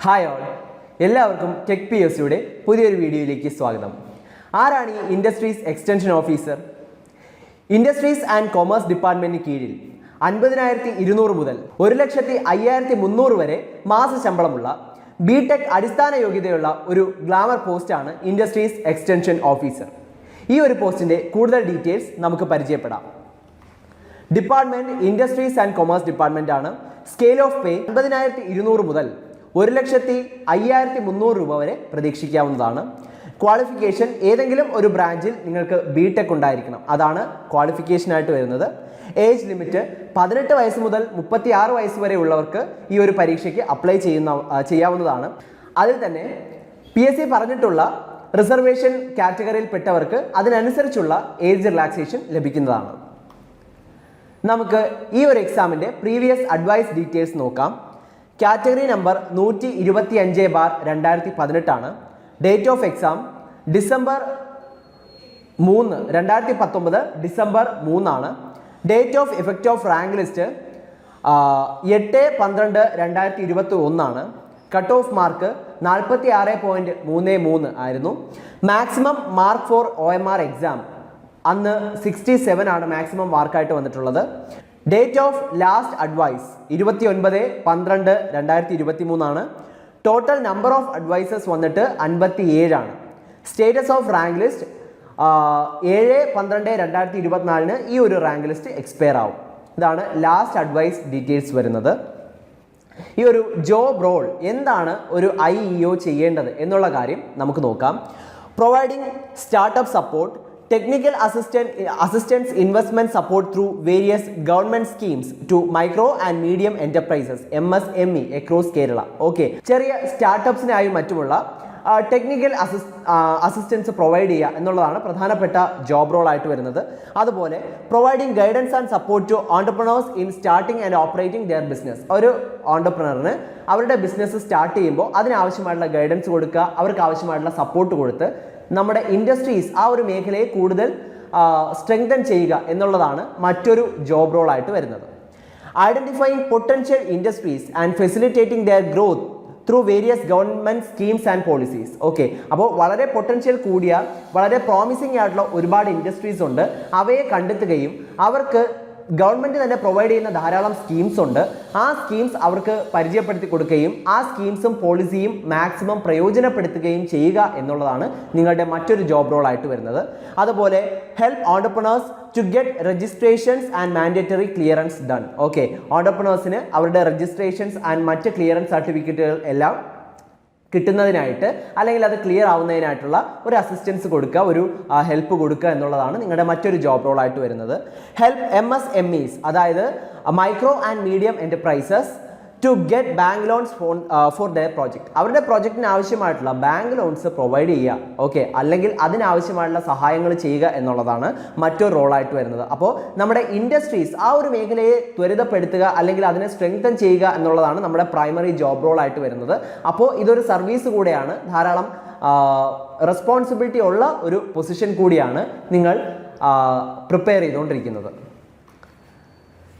Hi all, എല്ലാവർക്കും tech P S സിയുടെ പുതിയൊരു വീഡിയോയിലേക്ക് സ്വാഗതം. ആരാണ് ഈ industries extension officer? Industries and commerce ഡിപ്പാർട്ട്മെന്റിന് കീഴിൽ 50,200 മുതൽ 1,05,300 വരെ മാസ ശമ്പളമുള്ള ബിടെക് അടിസ്ഥാന യോഗ്യതയുള്ള ഒരു ഗ്ലാമർ പോസ്റ്റാണ് ഇൻഡസ്ട്രീസ് എക്സ്റ്റൻഷൻ ഓഫീസർ. ഈ ഒരു പോസ്റ്റിന്റെ കൂടുതൽ ഡീറ്റെയിൽസ് നമുക്ക് പരിചയപ്പെടാം. Department industries and commerce department ആണ്. സ്കെയിൽ ഓഫ് പേ 50,200 മുതൽ 1,05,300 രൂപ വരെ പ്രതീക്ഷിക്കാവുന്നതാണ്. ക്വാളിഫിക്കേഷൻ ഏതെങ്കിലും ഒരു ബ്രാഞ്ചിൽ നിങ്ങൾക്ക് ബിടെക് ഉണ്ടായിരിക്കണം, അതാണ് ക്വാളിഫിക്കേഷനായിട്ട് വരുന്നത്. ഏജ് ലിമിറ്റ് 18 വയസ്സ് മുതൽ 36 വയസ്സ് വരെ ഉള്ളവർക്ക് ഈ ഒരു പരീക്ഷയ്ക്ക് അപ്ലൈ ചെയ്യാവുന്നതാണ്. അതിൽ തന്നെ PSC പറഞ്ഞിട്ടുള്ള റിസർവേഷൻ കാറ്റഗറിയിൽപ്പെട്ടവർക്ക് അതിനനുസരിച്ചുള്ള ഏജ് റിലാക്സേഷൻ ലഭിക്കുന്നതാണ്. നമുക്ക് ഈ ഒരു എക്സാമിൻ്റെ പ്രീവിയസ് അഡ്വൈസ് ഡീറ്റെയിൽസ് നോക്കാം. കാറ്റഗറി നമ്പർ 125/2018 ആണ്. Date of exam December 3, 2019 December 3 ആണ്. Date of effect of rank list 8/12/2021 ആണ്. കട്ട് ഓഫ് മാർക്ക് 46.33 ആയിരുന്നു. Maximum mark for OMR exam അന്ന് 67 ആണ് മാക്സിമം മാർക്കായിട്ട് വന്നിട്ടുള്ളത്. ഡേറ്റ് ഓഫ് ലാസ്റ്റ് അഡ്വൈസ് 29/12/2023 ആണ്. ടോട്ടൽ നമ്പർ ഓഫ് അഡ്വൈസേഴ്സ് വന്നിട്ട് 57 ആണ്. സ്റ്റേറ്റസ് ഓഫ് റാങ്ക് ലിസ്റ്റ് 7/12/2024 ഈ ഒരു റാങ്ക് ലിസ്റ്റ് എക്സ്പയർ ആവും. ഇതാണ് ലാസ്റ്റ് അഡ്വൈസ് ഡീറ്റെയിൽസ് വരുന്നത്. ഈ ഒരു ജോബ് റോൾ എന്താണ് ഒരു IEO ചെയ്യേണ്ടത് എന്നുള്ള കാര്യം നമുക്ക് നോക്കാം. Providing startup support, technical assistance investment support through various government schemes to micro and medium enterprises MSME across Kerala. Okay, ചെറിയ സ്റ്റാർട്ടപ്സിനായും മറ്റുമുള്ള ടെക്നിക്കൽ അസിസ്റ്റൻസ് പ്രൊവൈഡ് ചെയ്യുക എന്നുള്ളതാണ് പ്രധാനപ്പെട്ട ജോബ് റോൾ ആയിട്ട് വരുന്നത്. അതുപോലെ providing guidance and support to entrepreneurs in starting and operating their business. ഒരു ഓൺടർപ്രണറിന് അവരുടെ ബിസിനസ് സ്റ്റാർട്ട് ചെയ്യുമ്പോൾ അതിനാവശ്യമായിട്ടുള്ള ഗൈഡൻസ് കൊടുക്കുക, അവർക്ക് ആവശ്യമായിട്ടുള്ള സപ്പോർട്ട് കൊടുത്ത് നമ്മുടെ ഇൻഡസ്ട്രീസ് ആ ഒരു മേഖലയെ കൂടുതൽ സ്ട്രെങ്തൻ ചെയ്യുക എന്നുള്ളതാണ് മറ്റൊരു ജോബ് റോൾ ആയിട്ട് വരുന്നത്. Identifying potential industries and facilitating their growth through various government schemes and policies. Okay, അപ്പോൾ വളരെ പൊട്ടൻഷ്യൽ കൂടിയ വളരെ പ്രോമിസിംഗ് ആയിട്ടുള്ള ഒരുപാട് ഇൻഡസ്ട്രീസ് ഉണ്ട്. അവയെ കണ്ടെത്തുകയും അവർക്ക് ഗവൺമെൻറ് തന്നെ പ്രൊവൈഡ് ചെയ്യുന്ന ധാരാളം സ്കീംസ് ഉണ്ട്. ആ സ്കീംസ് അവർക്ക് പരിചയപ്പെടുത്തി കൊടുക്കുകയും ആ സ്കീംസും പോളിസിയും മാക്സിമം പ്രയോജനപ്പെടുത്തുകയും ചെയ്യുക എന്നുള്ളതാണ് നിങ്ങളുടെ മറ്റൊരു ജോബ് റോൾ ആയിട്ട് വരുന്നത്. അതുപോലെ help entrepreneurs to get registrations and mandatory clearance done. Okay, ഓൺടർപ്രണേഴ്സിന് അവരുടെ രജിസ്ട്രേഷൻസ് ആൻഡ് മറ്റ് ക്ലിയറൻസ് സർട്ടിഫിക്കറ്റുകൾ എല്ലാം കിട്ടുന്നതിനായിട്ട് അല്ലെങ്കിൽ അത് ക്ലിയർ ആവുന്നതിനായിട്ടുള്ള ഒരു അസിസ്റ്റൻസ് കൊടുക്കുക, ഒരു ഹെൽപ്പ് കൊടുക്കുക എന്നുള്ളതാണ് നിങ്ങളുടെ മറ്റൊരു ജോബ് റോൾ ആയിട്ട് വരുന്നത്. ഹെൽപ്പ് MSMEs, അതായത് micro and medium enterprises to get bank loans for their project. അവരുടെ പ്രോജക്റ്റിന് ആവശ്യമായിട്ടുള്ള ബാങ്ക് ലോൺസ് പ്രൊവൈഡ് ചെയ്യുക, ഓക്കെ, അല്ലെങ്കിൽ അതിനാവശ്യമായിട്ടുള്ള സഹായങ്ങൾ ചെയ്യുക എന്നുള്ളതാണ് മറ്റൊരു റോളായിട്ട് വരുന്നത്. അപ്പോൾ നമ്മുടെ ഇൻഡസ്ട്രീസ് ആ ഒരു മേഖലയെ ത്വരിതപ്പെടുത്തുക അല്ലെങ്കിൽ അതിനെ സ്ട്രെങ്തൻ ചെയ്യുക എന്നുള്ളതാണ് നമ്മുടെ പ്രൈമറി ജോബ് റോൾ ആയിട്ട് വരുന്നത്. അപ്പോൾ ഇതൊരു സർവീസ് കൂടെയാണ്, ധാരാളം റെസ്പോൺസിബിലിറ്റി ഉള്ള ഒരു പൊസിഷൻ കൂടിയാണ് നിങ്ങൾ പ്രിപ്പയർ ചെയ്തുകൊണ്ടിരിക്കുന്നത്.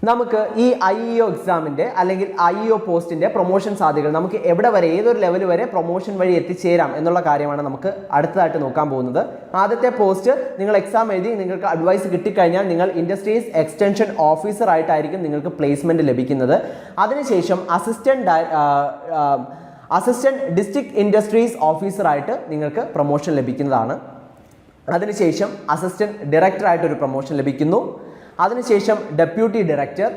നമുക്ക് ഈ IEO എക്സാമിൻ്റെ അല്ലെങ്കിൽ IEO പോസ്റ്റിൻ്റെ പ്രൊമോഷൻ സാധ്യതകൾ നമുക്ക് എവിടെ വരെ, ഏതൊരു ലെവൽ വരെ പ്രൊമോഷൻ വഴി എത്തിച്ചേരാം എന്നുള്ള കാര്യമാണ് നമുക്ക് അടുത്തതായിട്ട് നോക്കാൻ പോകുന്നത്. ആദ്യത്തെ പോസ്റ്റ്, നിങ്ങൾ എക്സാം എഴുതി നിങ്ങൾക്ക് അഡ്വൈസ് കിട്ടിക്കഴിഞ്ഞാൽ നിങ്ങൾ ഇൻഡസ്ട്രീസ് എക്സ്റ്റൻഷൻ ഓഫീസർ ആയിട്ടായിരിക്കും നിങ്ങൾക്ക് പ്ലേസ്മെൻറ്റ് ലഭിക്കുന്നത്. അതിനുശേഷം അസിസ്റ്റന്റ് ഡിസ്ട്രിക്ട് ഇൻഡസ്ട്രീസ് ഓഫീസറായിട്ട് നിങ്ങൾക്ക് പ്രൊമോഷൻ ലഭിക്കുന്നതാണ്. അതിനുശേഷം അസിസ്റ്റന്റ് ഡയറക്ടറായിട്ടൊരു പ്രൊമോഷൻ ലഭിക്കുന്നു. അതിനുശേഷം ഡെപ്യൂട്ടി ഡയറക്ടർ,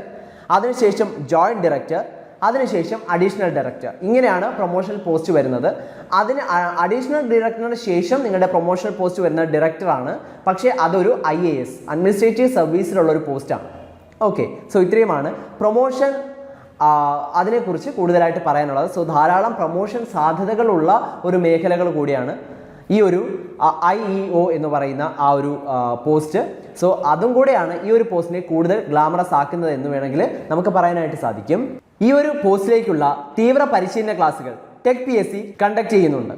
അതിനുശേഷം ജോയിന്റ് ഡയറക്ടർ, അതിനുശേഷം അഡീഷണൽ ഡയറക്ടർ. ഇങ്ങനെയാണ് പ്രൊമോഷണൽ പോസ്റ്റ് വരുന്നത്. അതിന് അഡീഷണൽ ഡയറക്ടറിന് ശേഷം നിങ്ങളുടെ പ്രൊമോഷണൽ പോസ്റ്റ് വരുന്ന ഡയറക്ടറാണ്, പക്ഷേ അതൊരു IAS അഡ്മിനിസ്ട്രേറ്റീവ് സർവീസിലുള്ള ഒരു പോസ്റ്റാണ്. ഓക്കെ, സോ ഇത്രയുമാണ് പ്രൊമോഷൻ അതിനെക്കുറിച്ച് കൂടുതലായിട്ട് പറയാനുള്ളത്. സോ ധാരാളം പ്രൊമോഷൻ സാധ്യതകളുള്ള ഒരു മേഖലകൾ കൂടിയാണ് ഈ ഒരു IEO എന്ന് പറയുന്ന ആ ഒരു പോസ്റ്റ്. സോ അതും കൂടെയാണ് ഈ ഒരു പോസ്റ്റിനെ കൂടുതൽ ഗ്ലാമറസ് ആക്കുന്നത് എന്ന് വേണമെങ്കിൽ നമുക്ക് പറയാനായിട്ട് സാധിക്കും. ഈ ഒരു പോസ്റ്റിലേക്കുള്ള തീവ്ര പരിശീലന ക്ലാസ്സുകൾ ടെക് PSC കണ്ടക്ട് ചെയ്യുന്നുണ്ട്.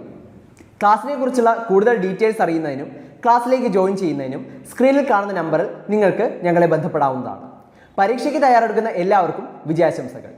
ക്ലാസ്സിനെ കുറിച്ചുള്ള കൂടുതൽ ഡീറ്റെയിൽസ് അറിയുന്നതിനും ക്ലാസ്സിലേക്ക് ജോയിൻ ചെയ്യുന്നതിനും സ്ക്രീനിൽ കാണുന്ന നമ്പറിൽ നിങ്ങൾക്ക് ഞങ്ങളെ ബന്ധപ്പെടാവുന്നതാണ്. പരീക്ഷയ്ക്ക് തയ്യാറെടുക്കുന്ന എല്ലാവർക്കും വിജയാശംസകൾ.